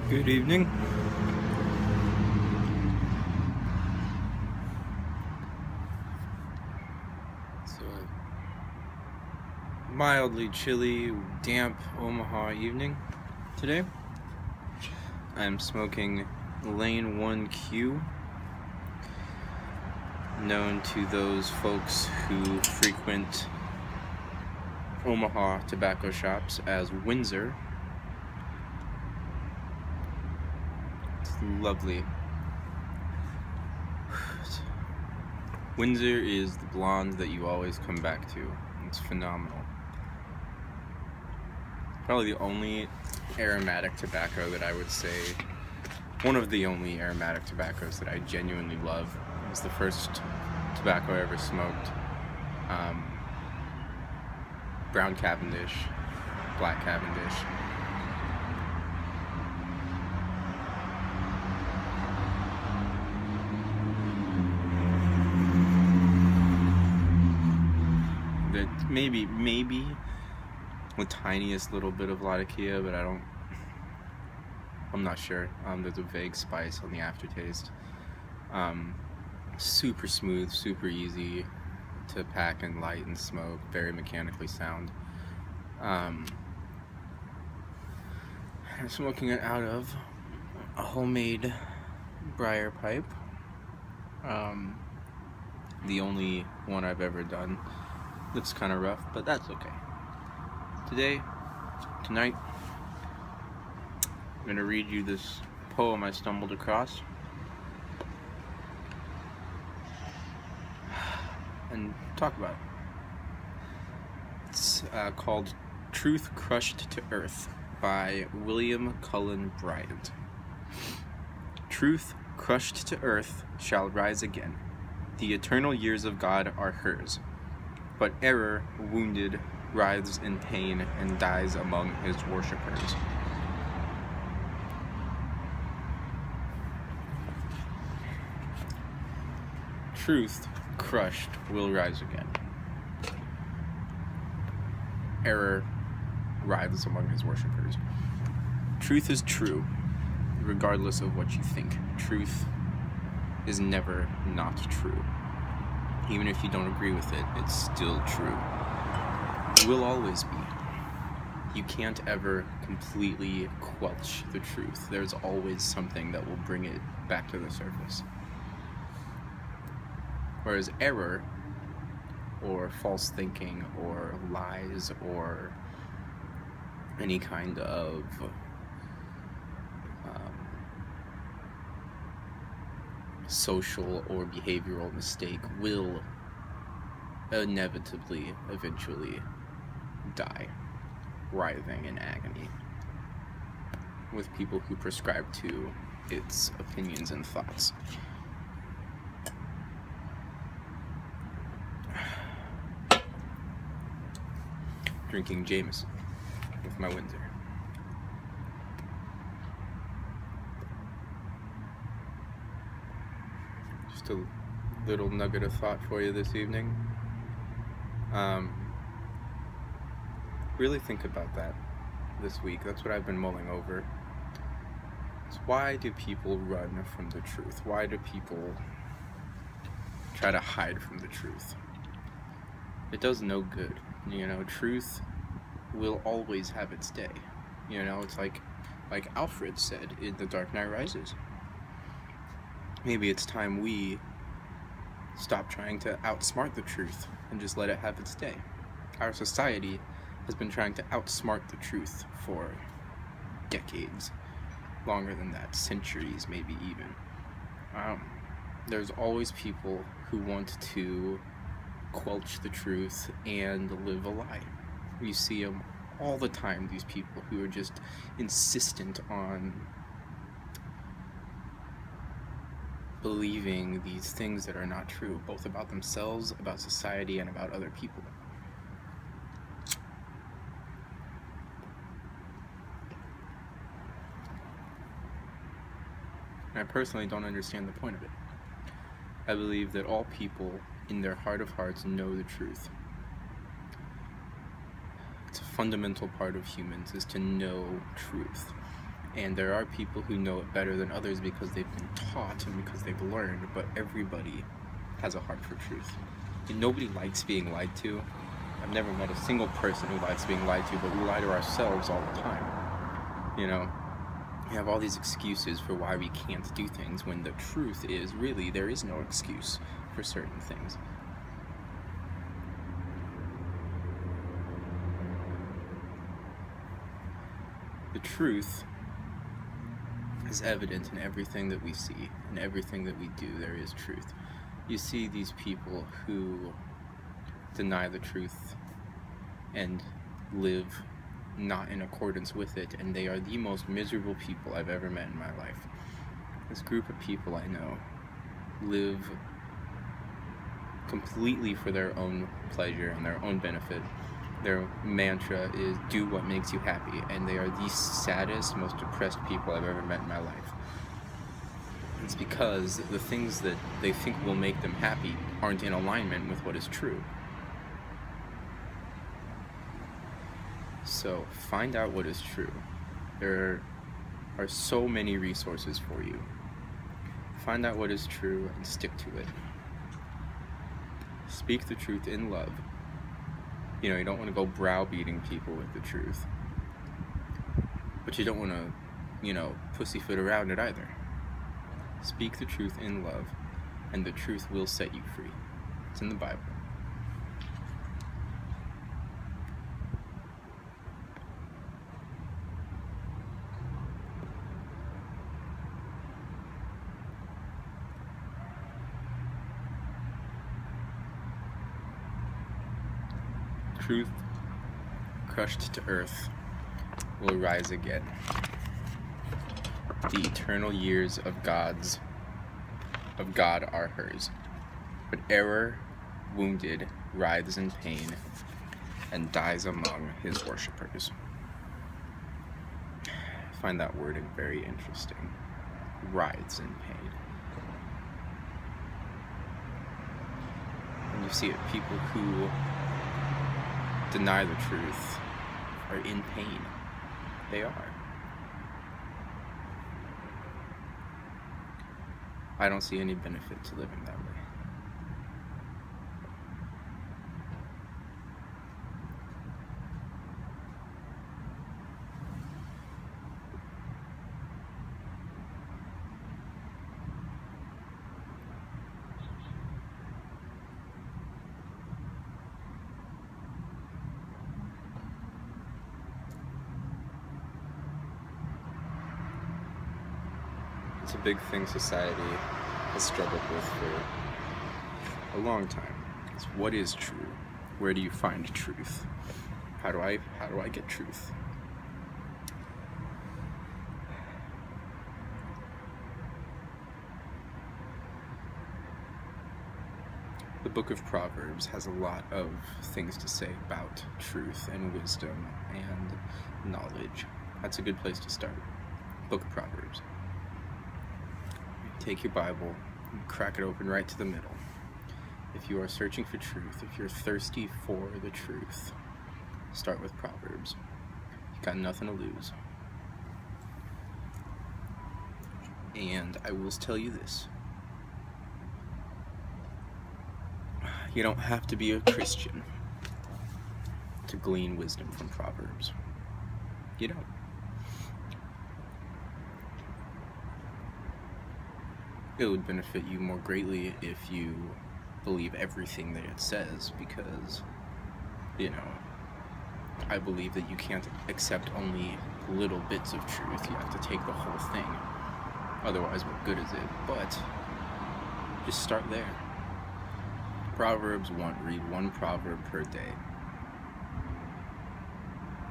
Good evening. It's a mildly chilly, damp Omaha evening today. I'm smoking Lane 1Q, known to those folks who frequent Omaha tobacco shops as Windsor. It's lovely. Windsor is the blonde that you always come back to. It's phenomenal. Probably the only aromatic tobacco that I would say, one of the only aromatic tobaccos that I genuinely love. It was the first tobacco I ever smoked. Brown Cavendish, Black Cavendish. That maybe the tiniest little bit of Latakia, but I'm not sure. There's a vague spice on the aftertaste. Super smooth, super easy to pack and light and smoke, very mechanically sound. I'm smoking it out of a homemade briar pipe. The only one I've ever done. Looks kind of rough, but that's okay. Tonight, I'm going to read you this poem I stumbled across and talk about it. It's called Truth Crushed to Earth by William Cullen Bryant. Truth crushed to earth shall rise again. The eternal years of God are hers. But error, wounded, writhes in pain and dies among his worshippers. Truth, crushed, will rise again. Error writhes among his worshippers. Truth is true, regardless of what you think. Truth is never not true. Even if you don't agree with it, it's still true. It will always be. You can't ever completely quelch the truth. There's always something that will bring it back to the surface. Whereas error, or false thinking, or lies, or any kind of social or behavioral mistake will inevitably, eventually die, writhing in agony, with people who prescribe to its opinions and thoughts. Drinking Jameson with my Windsor. Just a little nugget of thought for you this evening. Really think about that this week. That's what I've been mulling over. It's why do people run from the truth? Why do people try to hide from the truth? It does no good. Truth will always have its day. It's like Alfred said in The Dark Knight Rises. Maybe it's time we stop trying to outsmart the truth and just let it have its day. Our society has been trying to outsmart the truth for decades. Longer than that, centuries maybe even. There's always people who want to quelch the truth and live a lie. You see them all the time, these people who are just insistent on believing these things that are not true, both about themselves, about society, and about other people. And I personally don't understand the point of it. I believe that all people, in their heart of hearts, know the truth. It's a fundamental part of humans, is to know truth. And there are people who know it better than others because they've been taught and because they've learned, but everybody has a heart for truth. And nobody likes being lied to. I've never met a single person who likes being lied to, but we lie to ourselves all the time. You know, we have all these excuses for why we can't do things, when the truth is, really, there is no excuse for certain things. The truth is evident in everything that we see, in everything that we do. There is truth. You see these people who deny the truth and live not in accordance with it, and they are the most miserable people I've ever met in my life. This group of people I know live completely for their own pleasure and their own benefit. Their mantra is do what makes you happy, and they are the saddest, most depressed people I've ever met in my life. It's because the things that they think will make them happy aren't in alignment with what is true. So find out what is true. There are so many resources for you. Find out what is true and stick to it. Speak the truth in love. You know, you don't want to go browbeating people with the truth. But you don't want to, pussyfoot around it either. Speak the truth in love, and the truth will set you free. It's in the Bible. Truth, crushed to earth, will rise again. The eternal years of God are hers. But error, wounded, writhes in pain, and dies among his worshippers. I find that wording very interesting. Writhes in pain. And you see it, people who deny the truth are in pain. They are. I don't see any benefit to living that way. It's a big thing society has struggled with for a long time. It's what is true? Where do you find truth? How do I get truth? The book of Proverbs has a lot of things to say about truth and wisdom and knowledge. That's a good place to start. Book of Proverbs. Take your Bible and crack it open right to the middle. If you are searching for truth, if you're thirsty for the truth, start with Proverbs. You've got nothing to lose. And I will tell you this. You don't have to be a Christian to glean wisdom from Proverbs. You don't. It would benefit you more greatly if you believe everything that it says, because, I believe that you can't accept only little bits of truth. You have to take the whole thing. Otherwise, what good is it? But just start there. Proverbs 1. Read one proverb per day,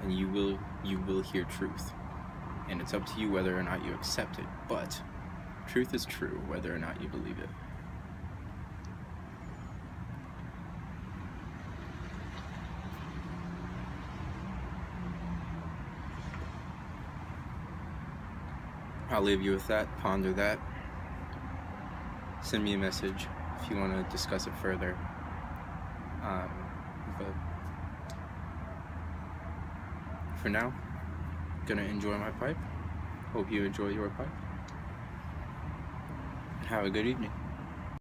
and you will hear truth. And it's up to you whether or not you accept it. But truth is true, whether or not you believe it. I'll leave you with that. Ponder that. Send me a message if you want to discuss it further. But for now, I'm gonna enjoy my pipe. Hope you enjoy your pipe. Have a good evening.